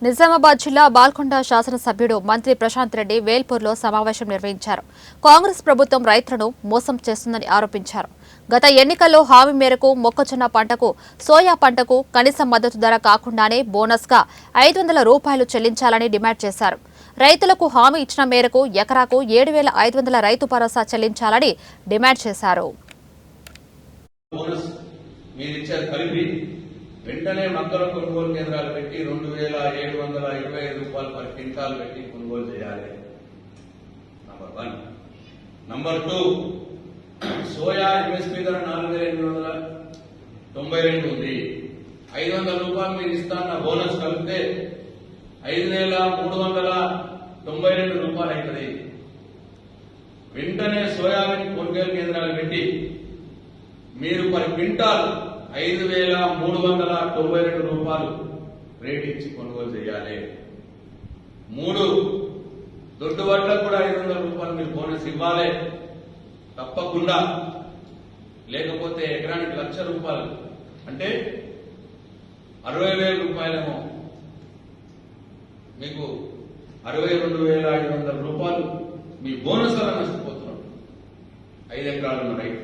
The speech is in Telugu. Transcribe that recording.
నిజామాబాద్ జిల్లా బాల్కొండ శాసనసభ్యుడు మంత్రి ప్రశాంత్ రెడ్డి వేల్పూర్లో సమావేశం నిర్వహించారు. కాంగ్రెస్ ప్రభుత్వం రైతులను మోసం చేస్తుందని ఆరోపించారు. గత ఎన్నికల్లో హామీ మేరకు మొక్కజొన్న పంటకు, సోయా పంటకు కనీస మద్దతు ధర కాకుండానే బోనస్గా 500 రూపాయలు చెల్లించాలని డిమాండ్ చేశారు. రైతులకు హామీ ఇచ్చిన మేరకు ఎకరాకు 7,500 రైతు భరోసా చెల్లించాలని డిమాండ్ చేశారు. వెంటనే మక్కల కొనుగోలు కేంద్రాలు పెట్టి 2,725 రూపాయలు పర్ క్వింటాల్ పెట్టి కొనుగోలు చేయాలి. నంబర్ 1. నంబర్ 2, సోయా ఎంఎస్పీ ధర 4,892 ఉంది. 500 రూపాయలు మీరు ఇస్తాన్న బోనస్ కలిపితే 5,392 రూపాయలు అవుతుంది. వెంటనే సోయాబీన్ కొనుగోలు కేంద్రాలు పెట్టి మీరు పర్ క్వింటాల్ 5,392 రూపాయలు రేట్ ఇచ్చి కొనుగోలు చేయాలి. 3, దొడ్డు వడ్లకు కూడా 500 రూపాయలు మీరు బోనస్ ఇవ్వాలి తప్పకుండా. లేకపోతే ఎకరానికి 1,00,000 రూపాయలు అంటే 60,000 రూపాయలేమో మీకు 62,500 రూపాయలు మీ బోనస్ వల్ల నష్టపోతున్నారు 5 ఎకరాలున్న రైతు.